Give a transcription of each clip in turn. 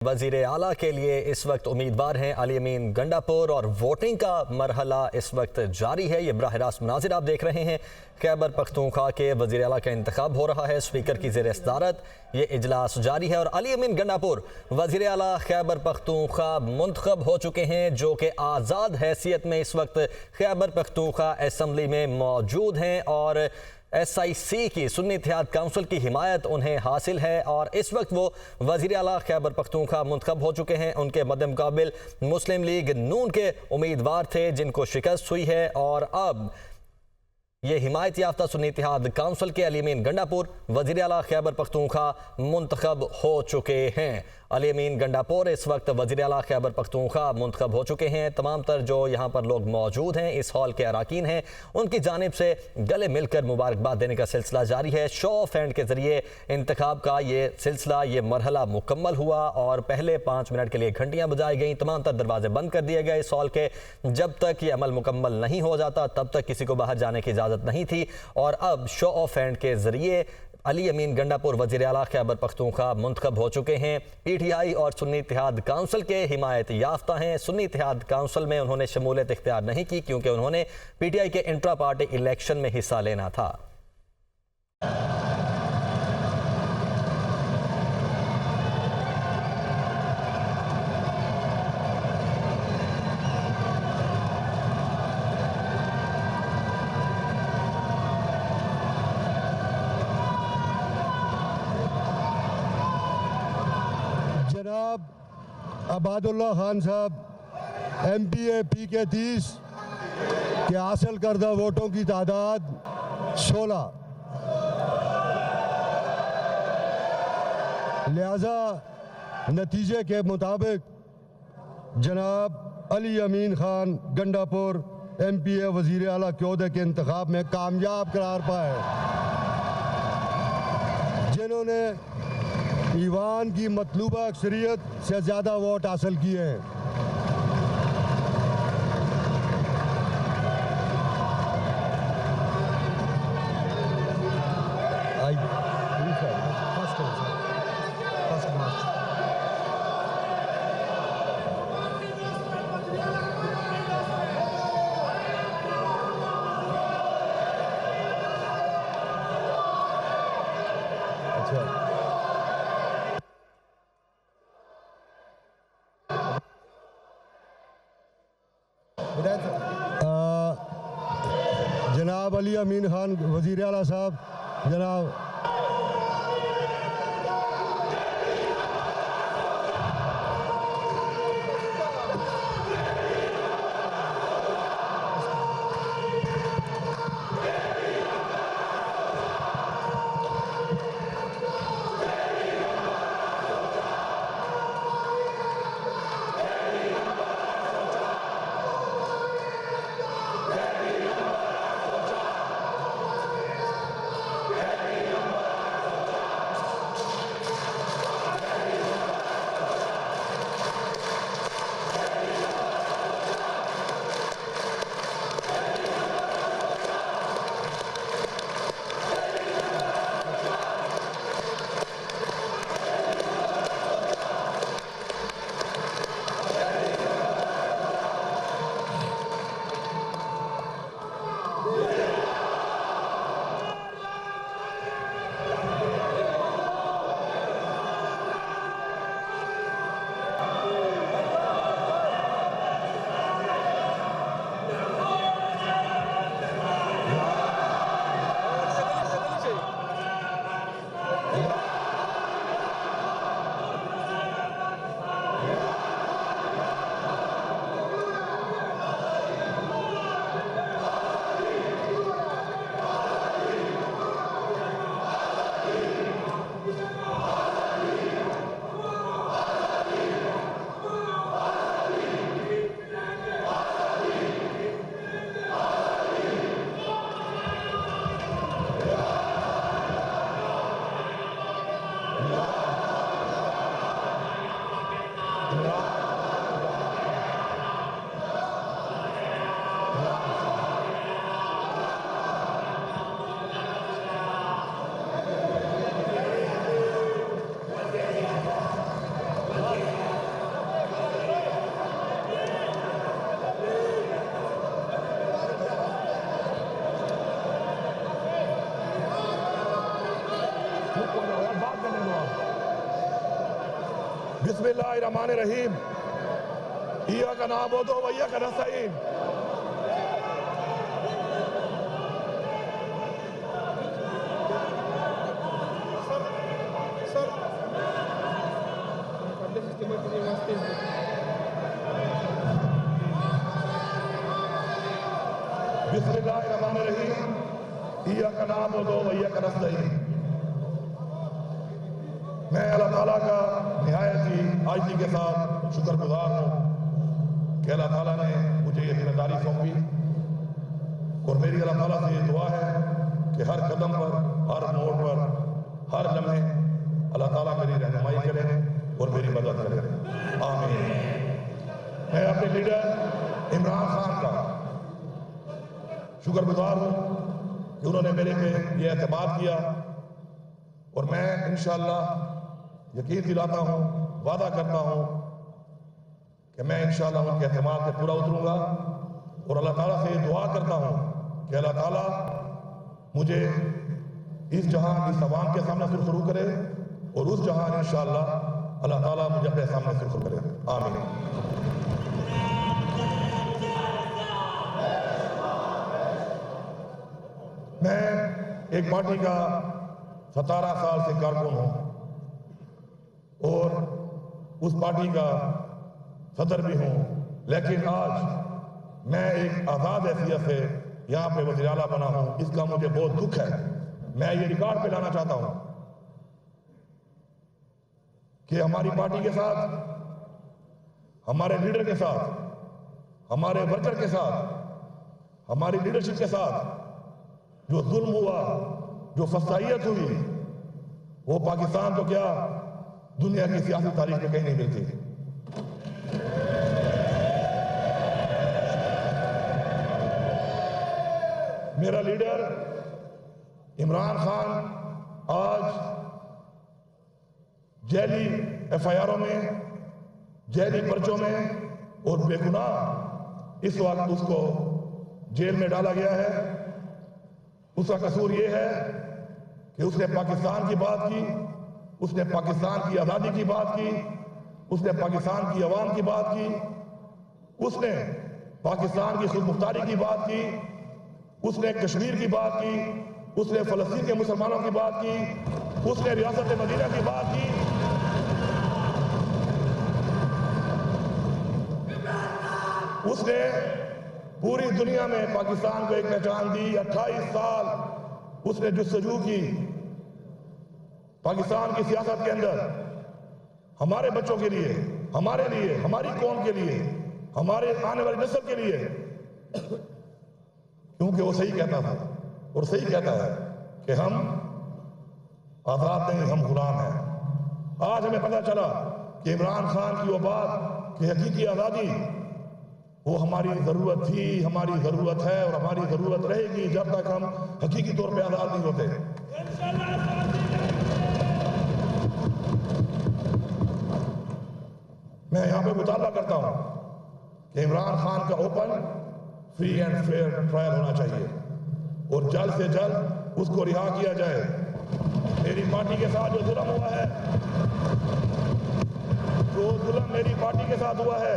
وزیر اعلیٰ کے لیے اس وقت امیدوار ہیں علی امین گنڈاپور اور ووٹنگ کا مرحلہ اس وقت جاری ہے۔ یہ براہ راست مناظر آپ دیکھ رہے ہیں۔ خیبر پختونخوا کے وزیر اعلیٰ کا انتخاب ہو رہا ہے، اسپیکر کی زیر صدارت یہ اجلاس جاری ہے اور علی امین گنڈاپور وزیر اعلیٰ خیبر پختونخوا منتخب ہو چکے ہیں، جو کہ آزاد حیثیت میں اس وقت خیبر پختونخوا اسمبلی میں موجود ہیں اور ایس آئی سی کی سنی اتحاد کونسل کی حمایت انہیں حاصل ہے اور اس وقت وہ وزیر اعلیٰ خیبر پختونخوا منتخب ہو چکے ہیں۔ ان کے مد مقابل مسلم لیگ نون کے امیدوار تھے جن کو شکست ہوئی ہے اور اب یہ حمایت یافتہ سنی اتحاد کونسل کے علی امین گنڈاپور وزیر اعلیٰ خیبر پختونخوا منتخب ہو چکے ہیں۔ علی امین گنڈاپور اس وقت وزیر اعلیٰ خیبر پختونخوا منتخب ہو چکے ہیں۔ تمام تر جو یہاں پر لوگ موجود ہیں، اس ہال کے اراکین ہیں، ان کی جانب سے گلے مل کر مبارکباد دینے کا سلسلہ جاری ہے۔ شو آف ہینڈ کے ذریعے انتخاب کا یہ سلسلہ، یہ مرحلہ مکمل ہوا اور پہلے 5 منٹ کے لیے گھنٹیاں بجائی گئیں، تمام تر دروازے بند کر دیے گئے اس ہال کے۔ جب تک یہ عمل مکمل نہیں ہو جاتا تب تک کسی کو باہر جانے کی اجازت نہیں تھی اور اب شو آف ہینڈ کے ذریعے علی امین گنڈاپور وزیر اعلیٰ خیبر پختونخوا منتخب ہو چکے ہیں۔ پی ٹی آئی اور سنی اتحاد کونسل کے حمایت یافتہ ہیں۔ سنی اتحاد کونسل میں انہوں نے شمولیت اختیار نہیں کی کیونکہ انہوں نے پی ٹی آئی کے انٹرا پارٹی الیکشن میں حصہ لینا تھا۔ جناب عباد اللہ خان صاحب ایم پی اے پی کے 30 کے حاصل کردہ ووٹوں کی تعداد 16، لہذا نتیجے کے مطابق جناب علی امین خان گنڈاپور ایم پی اے وزیر اعلیٰ کے عہدے کے انتخاب میں کامیاب قرار پائے، جنہوں نے ایوان کی مطلوبہ اکثریت سے زیادہ ووٹ حاصل کیے ہیں۔ جناب علی امین خان وزیر اعلیٰ صاحب، جناب बिस्मिल्लाहिर्रहमानिर्रहीम। इय्याका नअबुदु व इय्याका नस्तईन। बिस्मिल्लाहिर्रहमानिर्रहीम। इय्याका नअबुदु व इय्याका नस्तईन। मैं अल्लाह ताला का निहायत ही आजिज़ी के साथ शुक्रगुजार हूँ कि अल्लाह ताला ने मुझे ये जिम्मेदारी सौंपी, और मेरी अल्लाह ताला से ये दुआ है कि हर कदम पर, हर मोड़ पर, हर लम्हे अल्लाह ताला मेरी रहनुमाई करे और मेरी मदद करे। आमीन। मैं अपने लीडर इमरान खान का शुक्रगुजार हूँ कि उन्होंने मेरे पे ये एतमाद किया, और मैं इंशाअल्लाह यकीन दिलाता हूँ, वादा करता हूँ कि मैं इंशाअल्लाह उनके एतमाद पे पूरा उतरूंगा, और अल्लाह ताला से ये दुआ करता हूँ कि अल्लाह ताला मुझे इस जहां इस अवाम के सामने सुरखरू करे, और उस जहां इंशाअल्लाह अल्लाह ताला मुझे अपने सामने सुरखरू करे। आमीन। मैं एक पार्टी का 17 साल से कारकुन हूँ, और उस पार्टी का सदर भी हूँ, लेकिन आज मैं एक आज़ाद हैसियत से यहाँ पे वज़ीर आला बना हूँ। इसका मुझे बहुत दुख है। मैं ये रिकॉर्ड पे लाना चाहता हूँ कि हमारी पार्टी के साथ, हमारे लीडर के साथ, हमारे वर्कर के साथ, हमारी लीडरशिप के साथ जो जुल्म हुआ, जो फसाइयत हुई, वो पाकिस्तान तो क्या दुनिया की सियासी तारीख में कहीं नहीं मिलती। मेरा लीडर इमरान खान आज जैली एफआईआरों में, जैली पर्चों में और बेगुनाह इस वक्त उसको जेल में डाला गया है। उसका कसूर ये है कि उसने पाकिस्तान की बात की, उसने पाकिस्तान की आज़ादी की बात की, उसने पाकिस्तान की अवाम की बात की, उसने पाकिस्तान की खुदमुख्तारी की बात की, उसने कश्मीर की बात की, उसने फ़लस्तीन के मुसलमानों की बात की, उसने रियासत मदीना की बात की। उसने पूरी दुनिया में पाकिस्तान को एक पहचान दी। 28 साल उसने जुस्तजू की पाकिस्तान की सियासत के अंदर, हमारे बच्चों के लिए, हमारे लिए, हमारी कौम के लिए, हमारे आने वाली नस्ल के लिए, क्योंकि वो सही कहता था और सही कहता है कि हम आज़ाद नहीं, हम गुलाम हैं। आज हमें पता चला कि इमरान खान की वो बात कि हकीकी आज़ादी वो हमारी ज़रूरत थी, हमारी ज़रूरत है और हमारी ज़रूरत रहेगी जब तक हम हकीकी तौर पे आज़ाद नहीं होते। मैं यहाँ पे मुतालबा करता हूँ कि इमरान खान का open, free and fair trial होना चाहिए और जल्द से जल्द उसको रिहा किया जाए। मेरी पार्टी के साथ जो जुल्म हुआ है, जो जुल्म मेरी पार्टी के साथ हुआ है,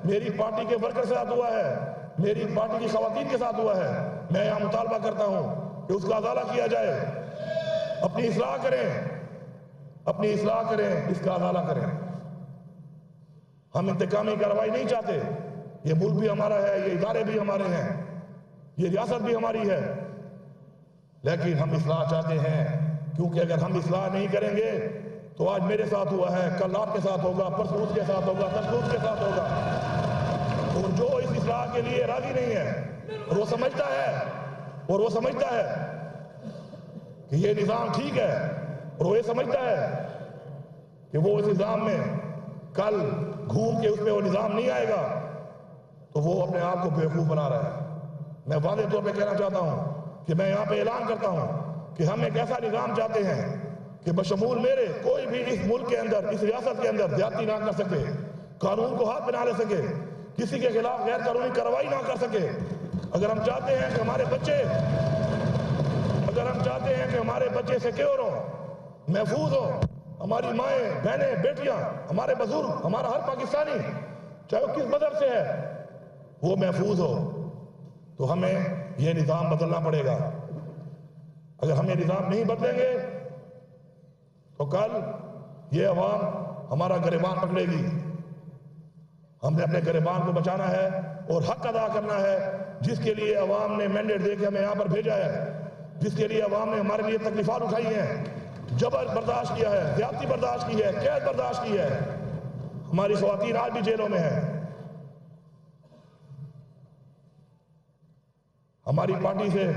मेरी पार्टी के वर्कर के साथ हुआ है, मेरी पार्टी की खवातीन के साथ हुआ है, मैं यहाँ मुतालबा करता हूँ कि उसका अदाला किया जाए। अपनी इस्लाह करें, अपनी इस्लाह करें, इसका अदाला करें। हम इंतकामी कार्रवाई नहीं चाहते। ये मुल्क भी हमारा है, ये इदारे भी हमारे हैं, ये रियासत भी हमारी है, लेकिन हम इस्लाह चाहते हैं, क्योंकि अगर हम इस्लाह नहीं करेंगे तो आज मेरे साथ हुआ है, कल आपके साथ होगा, परसों उसके साथ होगा, परसों उसके साथ होगा। और जो इस इस्लाह के लिए राजी नहीं है और वो समझता है, और वो समझता है कि ये निज़ाम ठीक है, और वो ये समझता है कि वो इस निज़ाम में कल घूम के उसमें वो निज़ाम नहीं आएगा, तो वो अपने आप को बेवकूफ़ बना रहा है। मैं वादे तौर पे कहना चाहता हूँ कि मैं यहाँ पे ऐलान करता हूँ कि हम एक ऐसा निज़ाम चाहते हैं कि बशमूल मेरे कोई भी इस मुल्क के अंदर, इस रियासत के अंदर ज्यादती ना कर सके, कानून को हाथ में ना ले सके, किसी के खिलाफ गैर कानूनी कार्रवाई ना कर सके। अगर हम चाहते हैं कि हमारे बच्चे, अगर हम चाहते हैं कि हमारे बच्चे सिक्योर हो, महफूज हो, ہماری مائیں، بہنیں، بیٹیاں، ہمارے بزرگ، ہمارا ہر پاکستانی چاہے وہ کس مذہب سے ہے وہ محفوظ ہو، تو ہمیں یہ نظام بدلنا پڑے گا۔ اگر ہم یہ نظام نہیں بدلیں گے تو کل یہ عوام ہمارا گریبان پکڑے گی۔ ہم نے اپنے گریبان کو بچانا ہے اور حق ادا کرنا ہے جس کے لیے عوام نے مینڈیٹ دے کے ہمیں یہاں پر بھیجا ہے، جس کے لیے عوام نے ہمارے لیے تکلیفات اٹھائی ہیں، جبر برداشت کیا ہے، زیادتی برداشت کی ہے، قید برداشت کی ہے۔ ہماری خواتین آج بھی جیلوں میں ہیں۔ ہماری پارٹی سے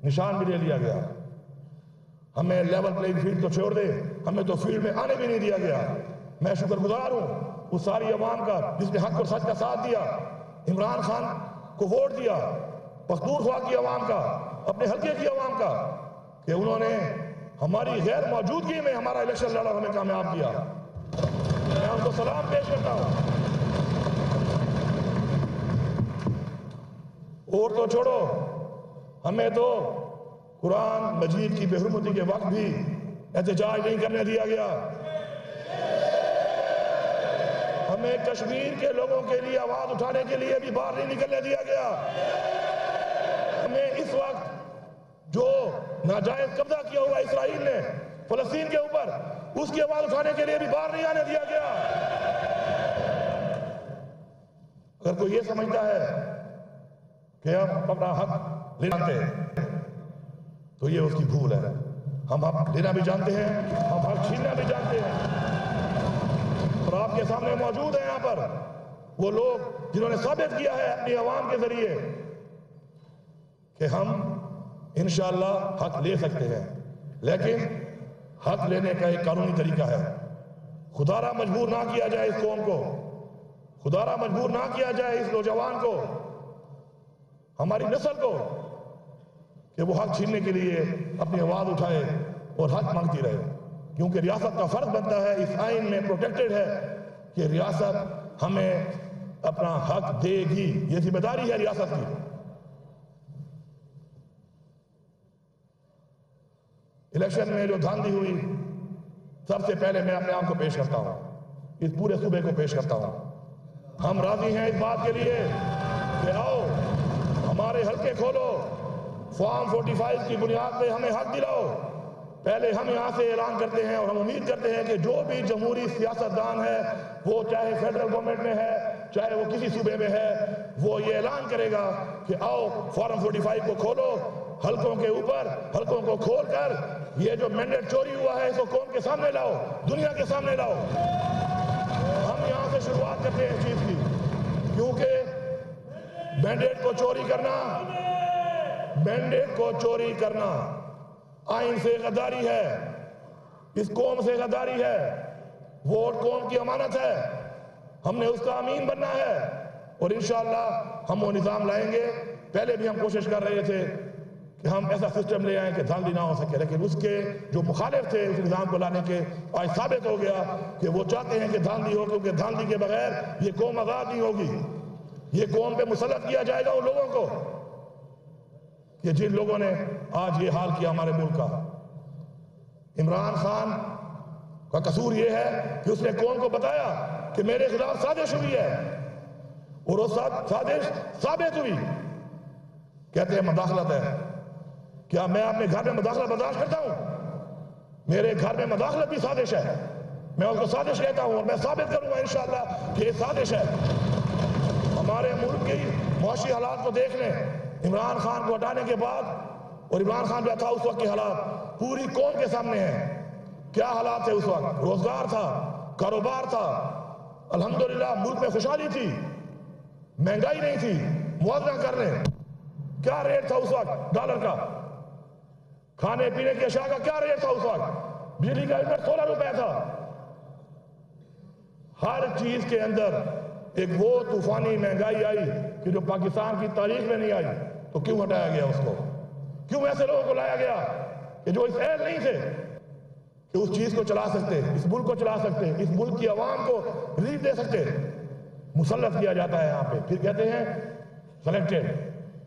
نشان بھی لے لیا گیا۔ ہمیں لیول پلینگ فیلڈ تو چھوڑ دے، ہمیں تو فیلڈ میں آنے بھی نہیں دیا گیا۔ میں شکر گزار ہوں اس ساری عوام کا جس نے حق اور سچ کا ساتھ دیا، عمران خان کو ووٹ دیا، پختونخوا کی عوام کا، اپنے حلقے کی عوام کا، کہ انہوں نے ہماری غیر موجودگی میں ہمارا الیکشن لڑا، ہمیں کامیاب کیا۔ میں ان کو سلام پیش کرتا ہوں۔ اور تو چھوڑو، ہمیں تو قرآن مجید کی بے حرمتی کے وقت بھی احتجاج نہیں کرنے دیا گیا۔ ہمیں کشمیر کے لوگوں کے لیے آواز اٹھانے کے لیے بھی باہر نہیں نکلنے دیا گیا۔ ہمیں اس وقت جو ناجائز قبضہ کیا ہوا اسرائیل نے فلسطین کے اوپر، اس کی آواز اٹھانے کے لیے بھی باہر نہیں آنے دیا گیا۔ اگر کوئی یہ سمجھتا ہے کہ ہم اپنا حق لینا چاہتے ہیں تو یہ اس کی بھول ہے۔ ہم حق لینا بھی جانتے ہیں، ہم حق چھیننا بھی جانتے ہیں، اور آپ کے سامنے موجود ہیں یہاں پر وہ لوگ جنہوں نے ثابت کیا ہے اپنی عوام کے ذریعے کہ ہم انشاءاللہ حق لے سکتے ہیں، لیکن حق لینے کا ایک قانونی طریقہ ہے۔ خدا را مجبور نہ کیا جائے اس قوم کو، خدا را مجبور نہ کیا جائے اس نوجوان کو، ہماری نسل کو، کہ وہ حق چھیننے کے لیے اپنی آواز اٹھائے اور حق مانگتی رہے، کیونکہ ریاست کا فرض بنتا ہے، اس آئین میں پروٹیکٹڈ ہے کہ ریاست ہمیں اپنا حق دے گی، یہ ذمہ داری ہے ریاست کی۔ الیکشن میں جو دھاندلی ہوئی، سب سے پہلے میں اپنے آپ کو پیش کرتا ہوں، اس پورے صوبے کو پیش کرتا ہوں۔ ہم راضی ہیں اس بات کے لیے کہ آؤ ہمارے حلقے کھولو، فارم 45 کی بنیاد پہ ہمیں حق دلاؤ۔ پہلے ہم یہاں سے اعلان کرتے ہیں اور ہم امید کرتے ہیں کہ جو بھی جمہوری سیاستدان ہے، وہ چاہے فیڈرل گورنمنٹ میں ہے چاہے وہ کسی صوبے میں ہے، وہ یہ اعلان کرے گا کہ آؤ فارم 45 کو کھولو، حلقوں کے اوپر حلقوں کو کھول کر یہ جو مینڈیٹ چوری ہوا ہے اس کو قوم کے سامنے لاؤ، دنیا کے سامنے لاؤ۔ ہم یہاں سے شروعات کرتے ہیں اس چیز کی، کیونکہ مینڈیٹ کو چوری کرنا آئین سے غداری ہے، اس قوم سے غداری ہے۔ ووٹ قوم کی امانت ہے، ہم نے اس کا امین بننا ہے، اور انشاءاللہ ہم وہ نظام لائیں گے۔ پہلے بھی ہم کوشش کر رہے تھے کہ ہم ایسا سسٹم لے آئیں کہ دھاندلی نہ ہو سکے، لیکن اس کے جو مخالف تھے اس نظام کو لانے کے، آج ثابت ہو گیا کہ وہ چاہتے ہیں کہ دھاندلی ہو، کیونکہ دھاندلی کے بغیر یہ قوم آزاد نہیں ہوگی۔ یہ قوم پہ مسلط کیا جائے گا ان لوگوں کو کہ جن لوگوں نے آج یہ حال کیا ہمارے ملک کا۔ عمران خان کا قصور یہ ہے کہ اس نے قوم کو بتایا کہ میرے خلاف سازش ہوئی ہے، اور وہ سازش ثابت ہوئی۔ کہتے ہیں مداخلت ہے، کیا میں اپنے گھر میں مداخلت برداشت کرتا ہوں؟ میرے گھر میں مداخلت بھی سازش ہے، میں اس کو سازش کہتا ہوں، اور میں ثابت کروں گا انشاءاللہ کہ یہ سازش ہے۔ ہمارے ملک کی معاشی حالات کو دیکھ لیں، عمران خان کو ہٹانے کے بعد، اور عمران خان جو تھا اس وقت کے حالات پوری قوم کے سامنے ہیں۔ کیا حالات تھے اس وقت؟ روزگار تھا، کاروبار تھا، الحمدللہ ملک میں خوشحالی تھی، مہنگائی نہیں تھی۔ موازنہ کر لیں کیا ریٹ تھا اس وقت ڈالر کا، کھانے پینے کی اشیاء کا کیا ریٹ تھا اس وقت، بجلی کا یونٹ 16 روپے تھا۔ ہر چیز کے اندر ایک وہ طوفانی مہنگائی آئی کہ جو پاکستان کی تاریخ میں نہیں آئی، تو کیوں ہٹایا گیا اس کو؟ کیوں ایسے لوگوں کو لایا گیا کہ جو اس اہل نہیں تھے کہ اس چیز کو چلا سکتے، اس ملک کو چلا سکتے، اس ملک کی عوام کو ریلیف دے سکتے؟ مسلط کیا جاتا ہے یہاں پہ، پھر کہتے ہیں سلیکٹڈ۔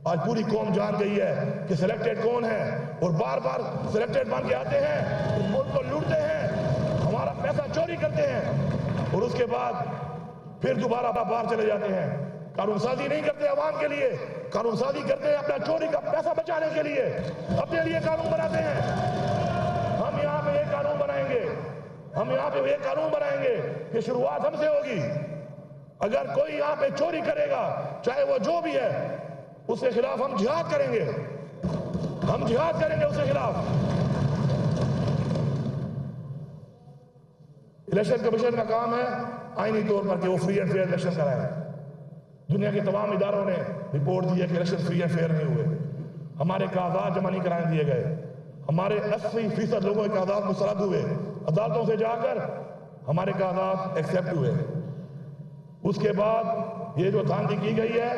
آج پوری قوم جان گئی ہے کہ سلیکٹڈ کون ہے، اور بار بار سلیکٹڈ بن کے آتے ہیں، اس ملک کو لوٹتے ہیں۔ पैसा चोरी करते हैं और उसके बाद फिर दोबारा बाहर चले जाते हैं। कानून साजी नहीं करते आवाम के लिए, कानून साजी करते हैं अपना चोरी का पैसा बचाने के लिए, अपने लिए कानून बनाते हैं। हम यहाँ पे एक कानून बनाएंगे, हम यहाँ पे एक कानून बनाएंगे कि शुरुआत हमसे होगी। अगर कोई यहाँ पे चोरी करेगा, चाहे वो जो भी है, उसके खिलाफ हम जिहाद करेंगे, हम जिहाद करेंगे उसके खिलाफ। इलेक्शन कमीशन का काम है आईनी तौर पर कि वो फ्री एंड फेयर इलेक्शन कराए। दुनिया के तमाम इदारों ने रिपोर्ट दी है कि इलेक्शन फ्री एंड फेयर नहीं हुए, हमारे कागजात जमा नहीं कराने दिए गए, हमारे 80% लोगों के कागजात मुस्तरद हुए, अदालतों से जाकर हमारे कागजात एक्सेप्ट हुए। उसके बाद ये जो धांधली की गई है,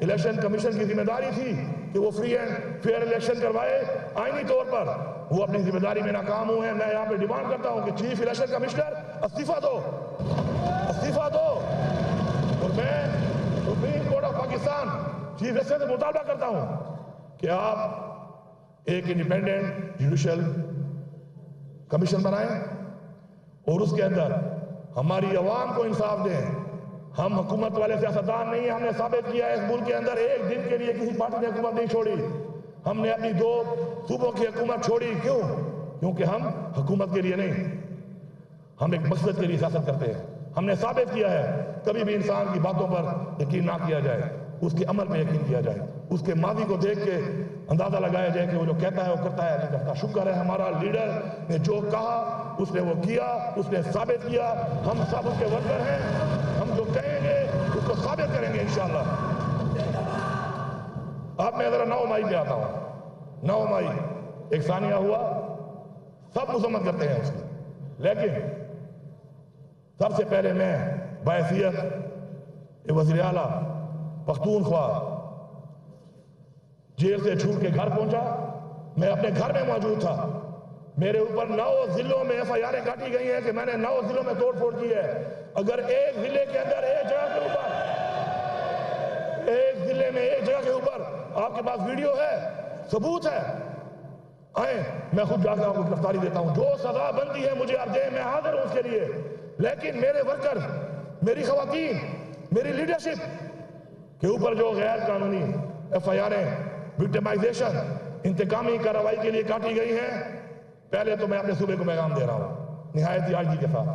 इलेक्शन कमीशन की जिम्मेदारी थी कि वो फ्री एंड फेयर इलेक्शन करवाए आईनी तौर पर, वो अपनी जिम्मेदारी में नाकाम हुए हैं। मैं यहाँ पे डिमांड करता हूँ कि चीफ इलेक्शन कमिश्नर इस्तीफा दो, इस्तीफा दो। और मैं supreme court of Pakistan chief justice से मुतालबा करता हूँ कि आप एक इंडिपेंडेंट जुडिशियल कमीशन बनाएं और उसके अंदर हमारी आवाम को इंसाफ दें। हम हुकूमत वाले सियासतदान नहीं है, हमने साबित किया है इस मुल्क के अंदर एक दिन के लिए किसी पार्टी ने हुकूमत नहीं छोड़ी। हमने अपनी 2 सूबों की हुकूमत छोड़ी, क्यों? क्योंकि हम हुकूमत के लिए नहीं, हम एक मकसद के लिए सियासत करते हैं। हमने साबित किया है कभी भी इंसान की बातों पर यकीन ना किया जाए, उसके अमल में यकीन किया जाए, उसके माजी को देख के अंदाजा लगाया जाए कि वो जो कहता है वो करता है नहीं करता। शुक्र है हमारा लीडर ने जो कहा उसने वो किया, उसने साबित किया। हम सब उसके वर्कर हैं, हम जो कहेंगे उसको साबित करेंगे इंशाअल्लाह। अब मैं जरा 9 मई पे आता हूँ। 9 मई एक सानिया हुआ, सब मुसम्मत करते हैं उसकी, लेकिन सबसे पहले मैं बहैसियत वज़ीर आला पख्तूनख्वा जेल से छूट के घर पहुंचा। मैं अपने घर में मौजूद था। मेरे ऊपर 9 जिलों में FIR काटी गई हैं कि मैंने 9 जिलों में तोड़ फोड़ की है। अगर एक जिले के अंदर एक जगह के ऊपर, एक जिले में एक जगह के ऊपर आपके पास वीडियो है, सबूत है, आए मैं खुद जाकर आपको गिरफ्तारी देता हूं। जो सजा बनती है मुझे आप दें, मैं हाजिर हूं उसके लिए। लेकिन मेरे वर्कर, मेरी खवातीन, मेरी लीडरशिप के ऊपर जो गैर कानूनी FIR विक्टिमाइजेशन, इंतकामी कार्रवाई के लिए काटी गई हैं, पहले तो मैं अपने सूबे को पैगाम दे रहा हूं निहायत यादगी के साथ,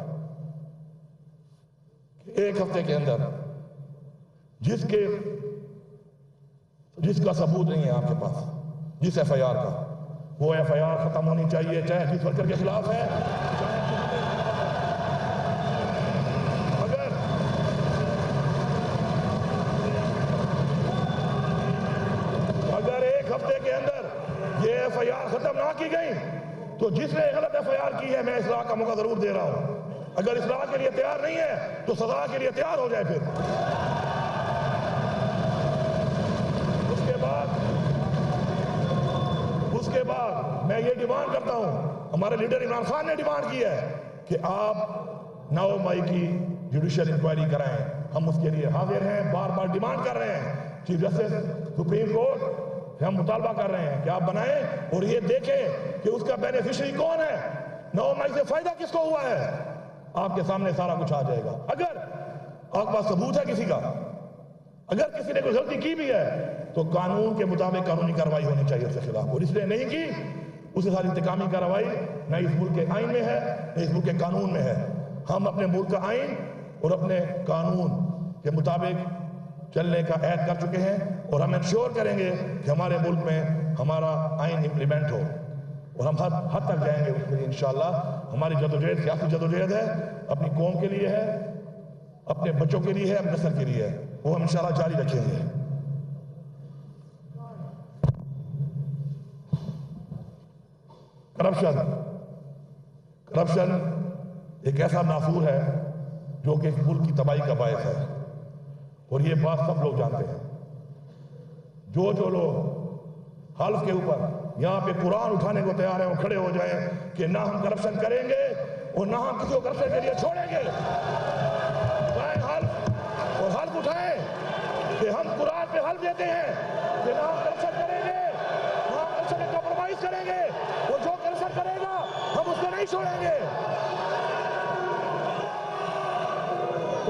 एक हफ्ते के अंदर जिसका सबूत नहीं है आपके पास, जिस FIR का, वो FIR खत्म होनी चाहिए, चाहे जिस वर्कर के खिलाफ है। अगर एक हफ्ते के अंदर ये FIR खत्म ना की गई तो जिसने गलत FIR की है, मैं इस्लाह का मौका जरूर दे रहा हूं। अगर इस्लाह के लिए तैयार नहीं है तो सजा के लिए तैयार हो जाए। फिर उसके बाद मैं ये डिमांड करता हूं, हमारे लीडर इमरान खान ने डिमांड की है कि आप 9 मई की जुडिशियल इंक्वायरी कराएं। हम उसके लिए हाजिर हैं, बार बार डिमांड कर रहे हैं। चीफ जस्टिस सुप्रीम कोर्ट से हम मुतालबा कर रहे हैं कि आप बनाएं और ये देखें कि उसका बेनिफिशियरी कौन है, 9 मई से फायदा किसको हुआ है। आपके सामने सारा कुछ आ जाएगा। अगर आपके पास सबूत है किसी का, अगर किसी ने कोई गलती की भी है तो कानून के मुताबिक कानूनी कार्रवाई होनी चाहिए उसके खिलाफ, और इसलिए नहीं की उसके साथ इंतकामी कार्रवाई न इस मुल्क के आइन में है न इस मुल्क के कानून में है। हम अपने मुल्क का आइन और अपने कानून के मुताबिक चलने का ऐद कर चुके हैं और हम इंश्योर करेंगे कि हमारे मुल्क में हमारा आइन इम्प्लीमेंट हो और हम हद तक जाएंगे उसके लिए इंशाअल्लाह। हमारी जदोजहद सियासी जदोजहद है, अपनी कौम के लिए है, अपने बच्चों के लिए है, अपने नस्ल के लिए है, वो हम इंशाअल्लाह जारी रखेंगे। करप्शन एक ऐसा नासूर है जो कि इस मुल्क की तबाही का बायस है और ये बात सब लोग जानते हैं। जो लोग हल्फ के ऊपर यहाँ पे कुरान उठाने को तैयार है वो खड़े हो जाएं कि ना हम करप्शन करेंगे और ना हम किसी को करप्शन के लिए छोड़ेंगे। हल्फ और हल्फ उठाएं कि हम कुरान पे हल्फ देते हैं कि ना हम करप्शन करेंगे, ना हम करप्शन में कॉम्प्रोमाइज करेंगे और जो करप्शन करेगा हम उसको नहीं छोड़ेंगे।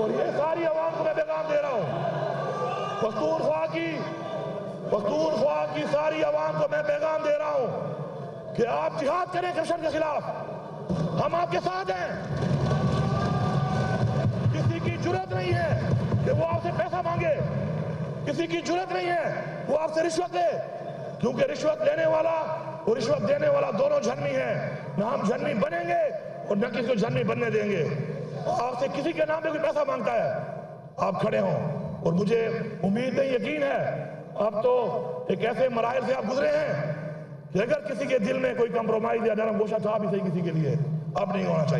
اور یہ ساری عوام کو میں پیغام دے رہا ہوں، پختونخوا کی ساری عوام کو میں پیغام دے رہا ہوں کہ آپ جہاد کریں کرپشن کے خلاف، ہم آپ کے ساتھ ہیں۔ کسی کی جرات نہیں ہے کہ وہ آپ سے پیسہ مانگے، کسی کی جرات نہیں ہے وہ آپ سے رشوت دے، کیونکہ رشوت لینے والا اور رشوت دینے والا دونوں جھنی ہیں، نہ ہم جھنی بنیں گے اور نہ کسی کو جھنی بننے دیں گے۔ آپ سے کسی کے نام پہ کوئی پیسہ مانگتا ہے آپ کھڑے ہوں، اور مجھے امید ہے، یقین ہے اب تو ایک ایسے مراحل سے آپ گزرے ہیں کہ اگر کسی کے دل میں کوئی کمپرومائز یا نرم گوشہ تھا بھی صحیح کسی کے لیے، اب نہیں ہونا چاہیے۔